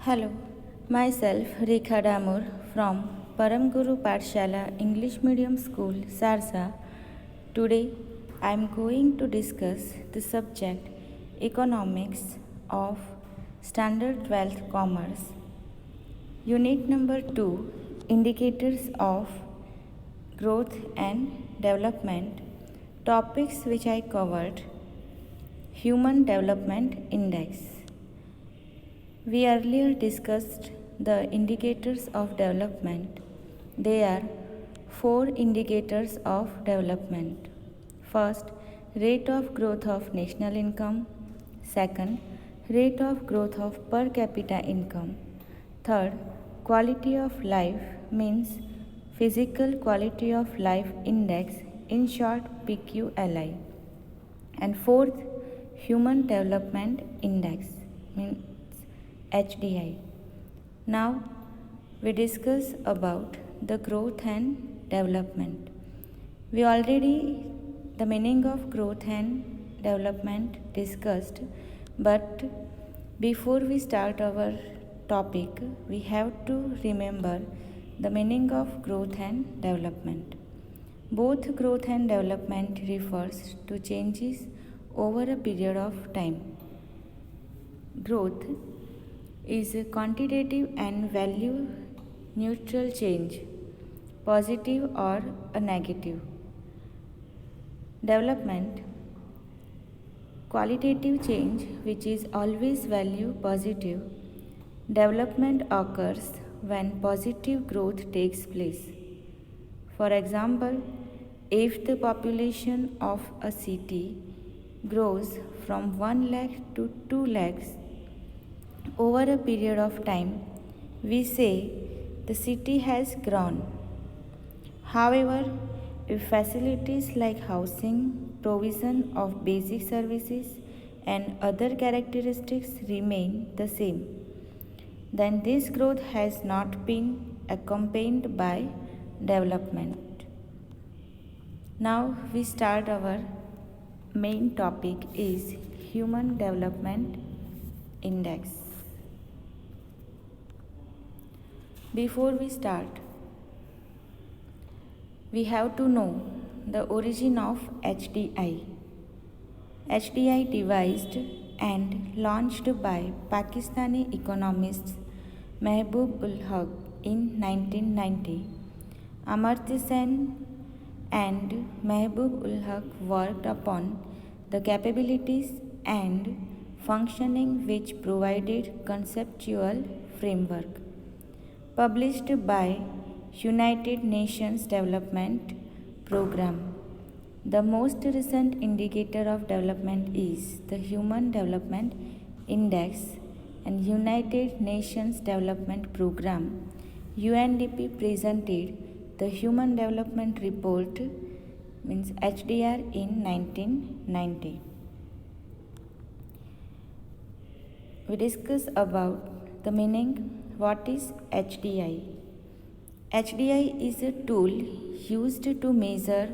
Hello, myself Rekha Damur from Param Guru Pathshala English Medium School, Sarsa. Today I am going to discuss the subject Economics of Standard 12th Commerce. Unit number 2, Indicators of Growth and Development. Topics which I covered: Human Development Index. We earlier discussed the indicators of development. There are 4 indicators of development. First, rate of growth of national income. Second, rate of growth of per capita income. Third, quality of life means physical quality of life index, in short PQLI. And fourth, human development index means HDI. Now we discuss about the growth and development. We already the meaning of growth and development discussed, but before we start our topic, we have to remember the meaning of growth and development. Both growth and development refers to changes over a period of time. Growth is a quantitative and value neutral change, positive or a negative. Development, qualitative change which is always value positive. Development occurs when positive growth takes place. For example, if the population of a city grows from 1 lakh to 2 lakhs over a period of time, we say the city has grown. However, if facilities like housing, provision of basic services, and other characteristics remain the same, then this growth has not been accompanied by development. Now we start our main topic is Human Development Index. Before we start, we have to know the origin of HDI. HDI devised and launched by Pakistani economists Mehboob ul Haq in 1990. Amartya Sen and Mehboob ul Haq worked upon the capabilities and functioning which provided conceptual framework. Published by United Nations Development Programme. The most recent indicator of development is the Human Development Index, and United Nations Development Programme UNDP presented the Human Development Report means HDR in 1990. We discuss about the meaning. What is HDI? HDI is a tool used to measure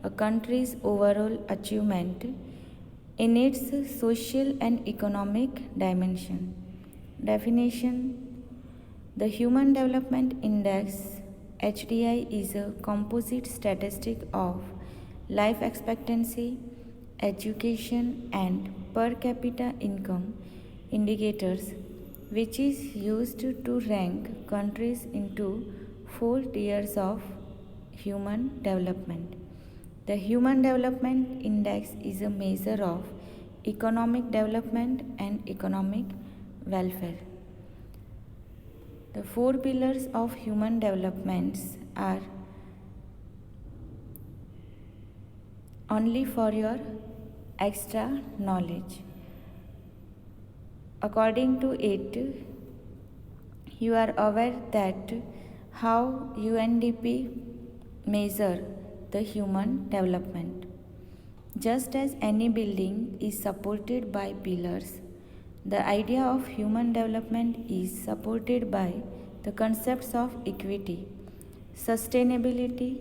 a country's overall achievement in its social and economic dimension. Definition: the Human Development Index HDI is a composite statistic of life expectancy, education, and per capita income indicators, which is used to rank countries into 4 tiers of human development. The Human Development Index is a measure of economic development and economic welfare. The 4 pillars of human developments are only for your extra knowledge. According to it, you are aware that how UNDP measure the human development. Just as any building is supported by pillars, the idea of human development is supported by the concepts of equity, sustainability,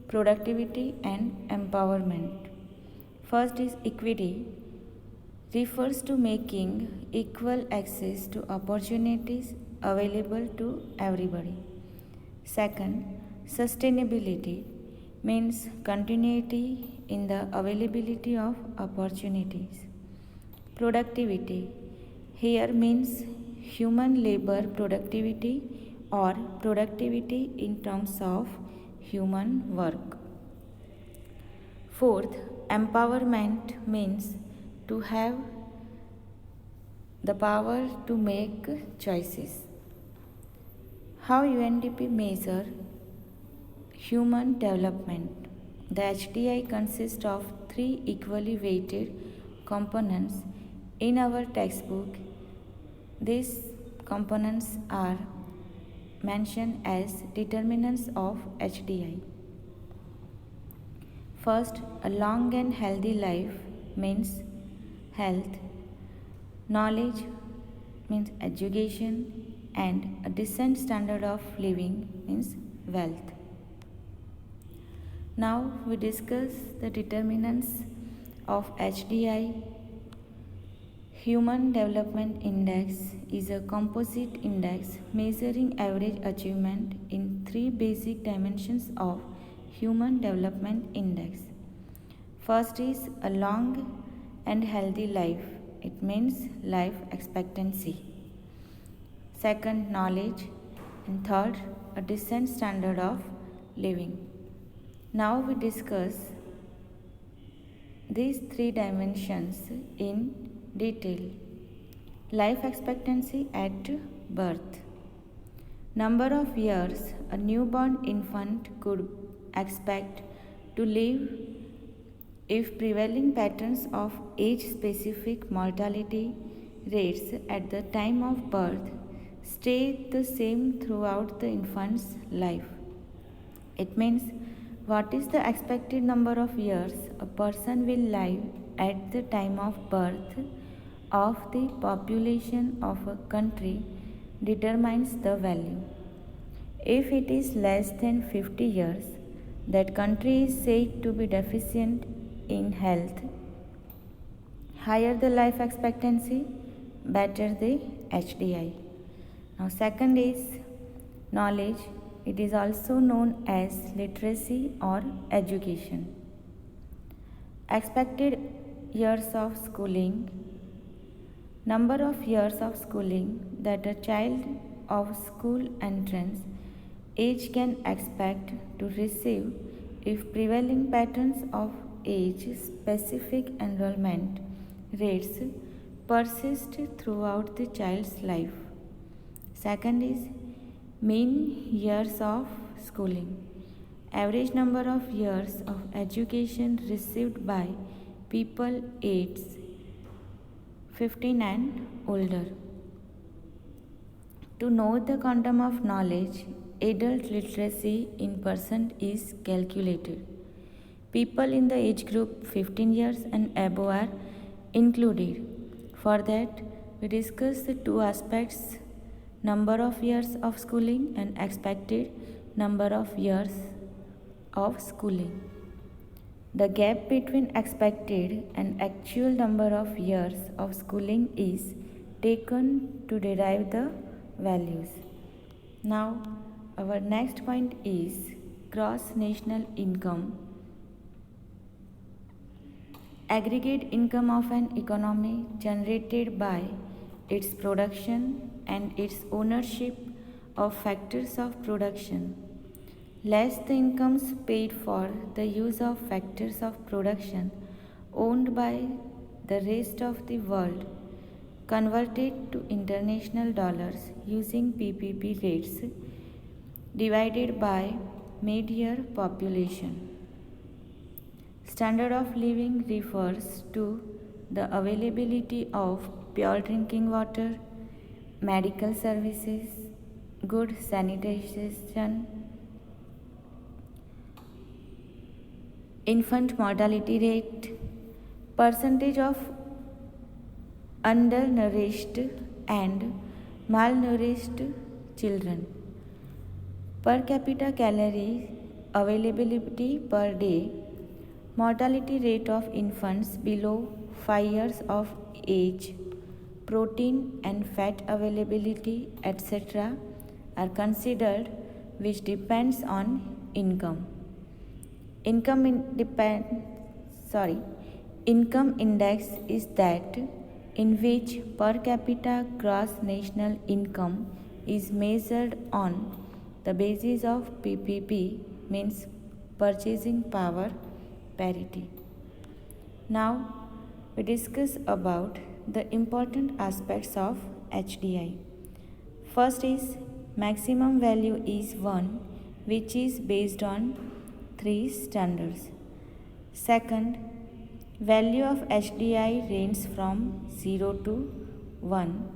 productivity, and empowerment. First is equity, refers to making equal access to opportunities available to everybody. Second, sustainability means continuity in the availability of opportunities. Productivity here means human labor productivity or productivity in terms of human work. Fourth, empowerment means to have the power to make choices. How UNDP measure human development? The HDI consists of three equally weighted components. In our textbook, these components are mentioned as determinants of HDI. First, a long and healthy life means health, knowledge means education, and a decent standard of living means wealth. Now we discuss the determinants of HDI. Human Development Index is a composite index measuring average achievement in three basic dimensions of Human Development Index. First is a long and healthy life. It means life expectancy. Second, knowledge. And third, a decent standard of living. Now we discuss these three dimensions in detail. Life expectancy at birth. Number of years a newborn infant could expect to live if prevailing patterns of age-specific mortality rates at the time of birth stay the same throughout the infant's life. It means what is the expected number of years a person will live at the time of birth of the population of a country determines the value. If it is less than 50 years, that country is said to be deficient in health. Higher the life expectancy, better the HDI. Now second is knowledge. It is also known as literacy or education. Expected years of schooling. Number of years of schooling that a child of school entrance age can expect to receive if prevailing patterns of age-specific enrollment rates persist throughout the child's life. Second is mean years of schooling. Average number of years of education received by people aged 15 and older. To know the quantum of knowledge, adult literacy in percent is calculated. People in the age group 15 years and above are included. For that, we discuss the two aspects: number of years of schooling and expected number of years of schooling. The gap between expected and actual number of years of schooling is taken to derive the values. Now, our next point is gross national income. Aggregate income of an economy generated by its production and its ownership of factors of production, less the incomes paid for the use of factors of production owned by the rest of the world, converted to international dollars using PPP rates, divided by mid-year population. Standard of living refers to the availability of pure drinking water, medical services, good sanitation, infant mortality rate, percentage of undernourished and malnourished children, per capita calorie availability per day, mortality rate of infants below 5 years of age protein and fat availability, etc., are considered, which depends on income. Income index is that in which per capita gross national income is measured on the basis of PPP, means purchasing power parity. Now we discuss about the important aspects of HDI. First is maximum value is 1, which is based on 3 standards. Second, value of HDI ranges from 0 to 1.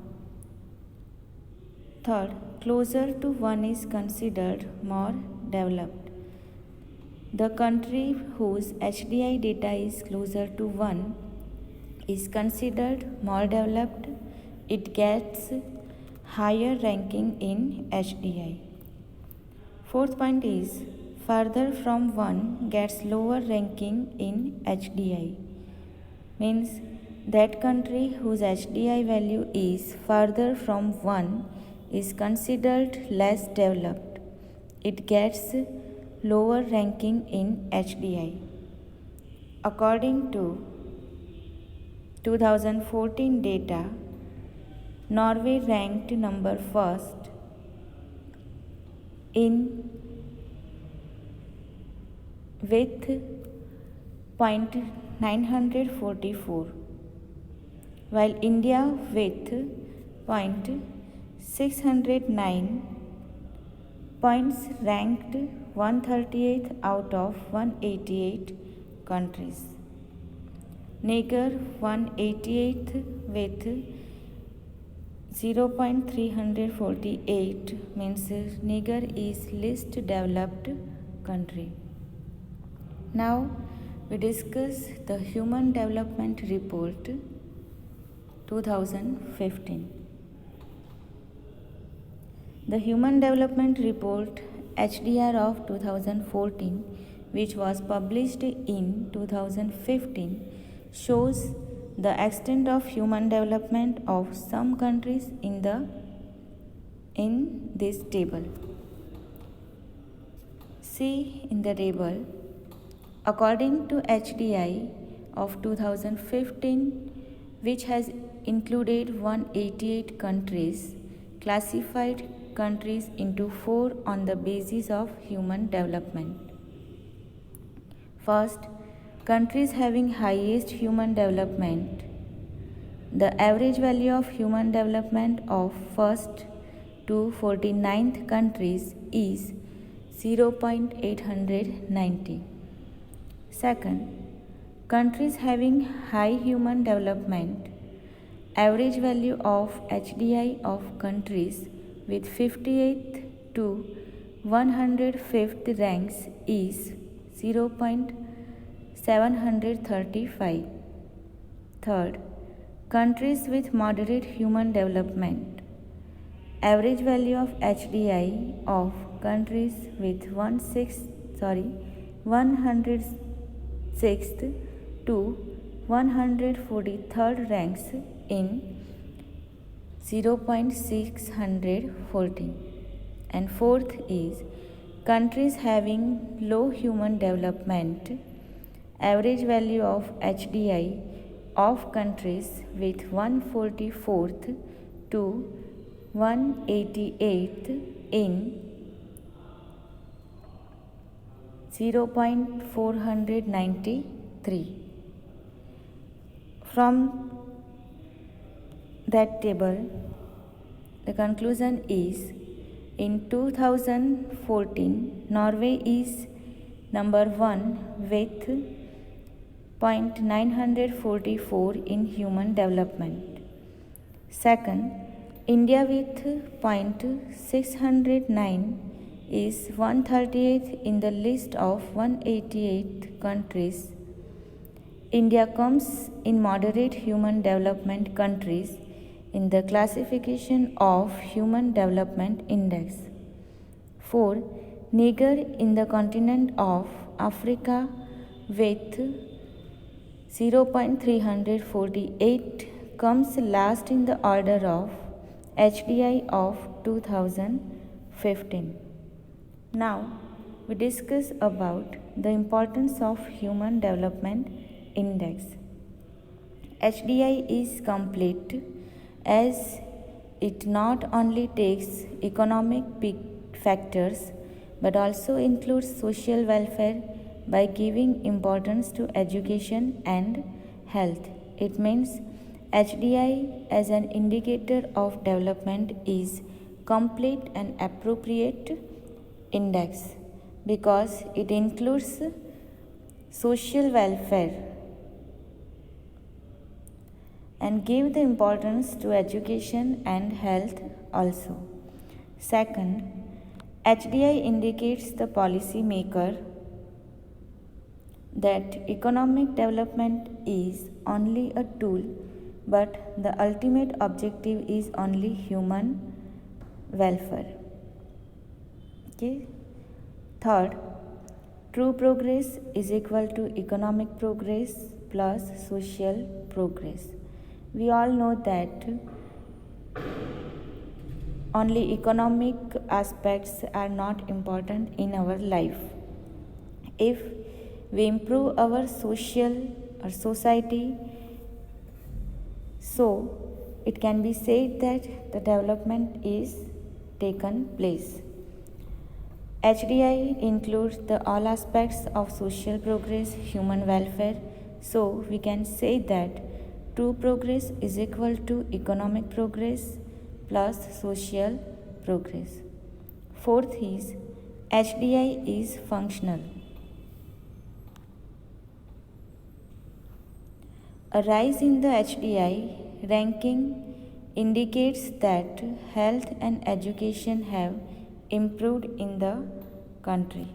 Third, closer to 1 is considered more developed. The country whose HDI data is closer to 1 is considered more developed. It gets higher ranking in HDI. Fourth point is further from 1 gets lower ranking in HDI. Means that country whose HDI value is further from 1 is considered less developed. It gets lower ranking in HDI. According to 2014 data, Norway ranked number first with 0.944, while India with 0.609 points ranked 138th out of 188 countries. Niger 188th with 0.348, means Niger is least developed country. Now we discuss the Human Development Report 2015. The Human Development Report HDR of 2014, which was published in 2015, shows the extent of human development of some countries in this table. See in the table, according to HDI of 2015, which has included 188 countries, classified countries into 4 on the basis of human development. First, countries having highest human development. The average value of human development of first to 49th countries is 0.890. Second, countries having high human development. Average value of HDI of countries with 58th to 105th ranks is 0.735. Third, countries with moderate human development. Average value of HDI of countries with 106th to 143rd ranks in 0.614. And fourth is countries having low human development. Average value of HDI of countries with 144th to 188th in 0.493. From that table, the conclusion is in 2014, Norway is number 1 with 0.944 in human development. Second, India with 0.609 is 138th in the list of 188 countries. India comes in moderate human development countries in the classification of Human Development Index. 4. Niger in the continent of Africa with 0.348 comes last in the order of HDI of 2015. Now we discuss about the importance of Human Development Index. HDI is complete as it not only takes economic factors but also includes social welfare by giving importance to education and health. It means HDI as an indicator of development is complete and appropriate index because it includes social welfare and give the importance to education and health also. Second, HDI indicates the policy maker that economic development is only a tool, but the ultimate objective is only human welfare. Okay. Third, true progress is equal to economic progress plus social progress. We all know that only economic aspects are not important in our life. If we improve our social or society, so it can be said that the development is taken place. HDI includes the all aspects of social progress, human welfare, so we can say that true progress is equal to economic progress plus social progress. Fourth is HDI is functional. A rise in the HDI ranking indicates that health and education have improved in the country.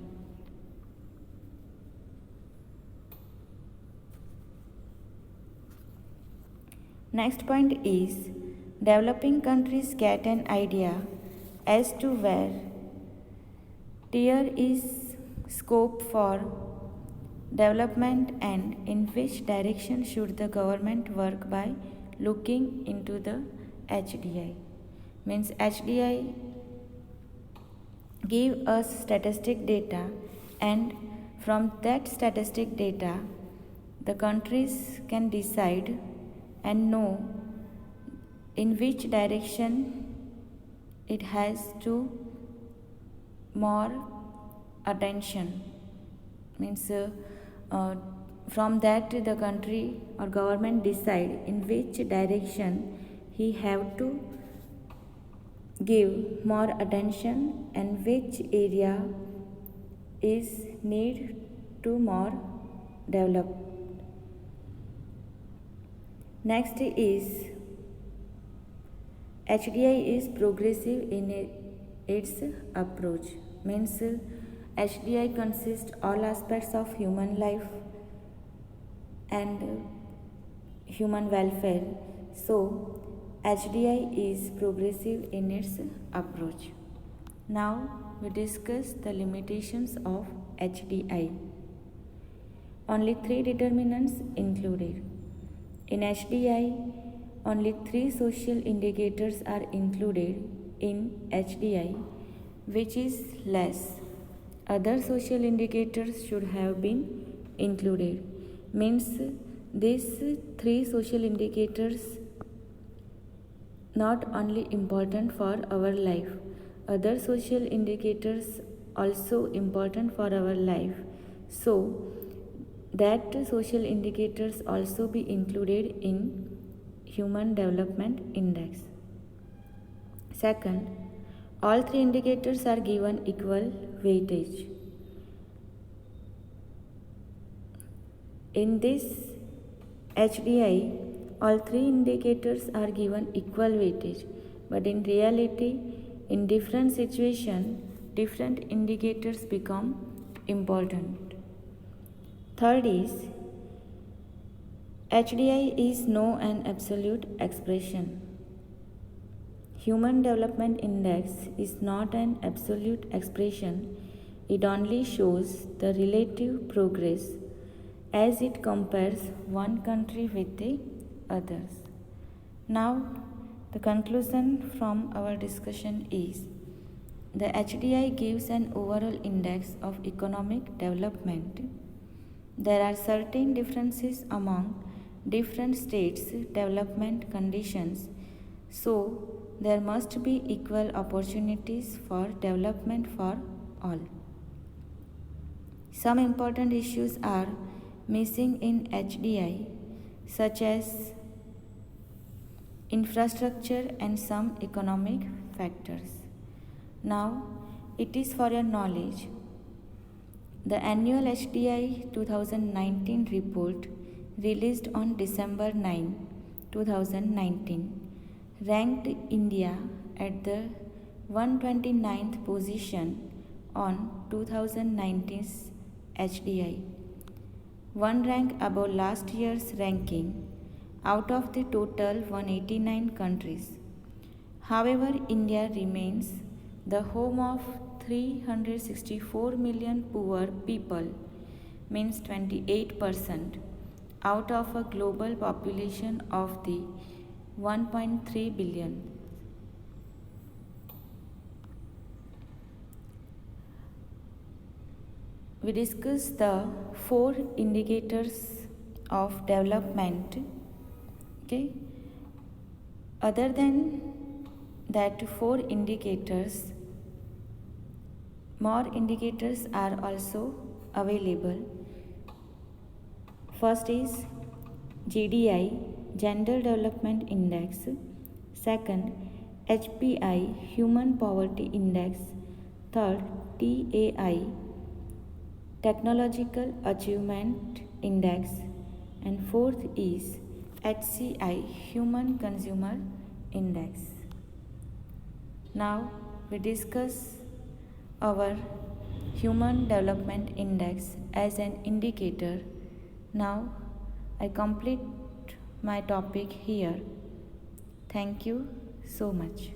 Next point is developing countries get an idea as to where there is scope for development and in which direction should the government work by looking into the HDI. Means HDI give us statistic data, and from that statistic data the countries can decide and know in which direction it has to more attention. Means from that the country or government decide in which direction he have to give more attention and which area is need to more develop. Next is HDI is progressive in its approach. Means HDI consists all aspects of human life and human welfare. So HDI is progressive in its approach. Now we discuss the limitations of HDI. Only 3 determinants included. In HDI, only 3 social indicators are included in HDI, which is less. Other social indicators should have been included. Means these 3 social indicators not only important for our life, other social indicators also important for our life. So that social indicators also be included in Human Development Index. Second, all 3 indicators are given equal weightage. In this HDI, all 3 indicators are given equal weightage, but in reality, in different situations, different indicators become important. Third is HDI is no an absolute expression. Human Development Index is not an absolute expression. It only shows the relative progress as it compares one country with the others. Now, the conclusion from our discussion is the HDI gives an overall index of economic development. There are certain differences among different states' development conditions, so there must be equal opportunities for development for all. Some important issues are missing in HDI, such as infrastructure and some economic factors. Now, it is for your knowledge. The annual HDI 2019 report released on December 9, 2019 ranked India at the 129th position on 2019's HDI, one rank above last year's ranking out of the total 189 countries. However, India remains the home of 364 million poor people, means 28%, out of a global population of the 1.3 billion. We discuss the 4 indicators of development. Okay. Other than that 4 indicators, more indicators are also available. First is GDI, Gender Development Index. Second, HPI, Human Poverty Index. Third, TAI, Technological Achievement Index. And fourth is HCI, Human Consumer Index. Now we discuss our Human Development Index as an indicator. Now I complete my topic here. Thank you so much.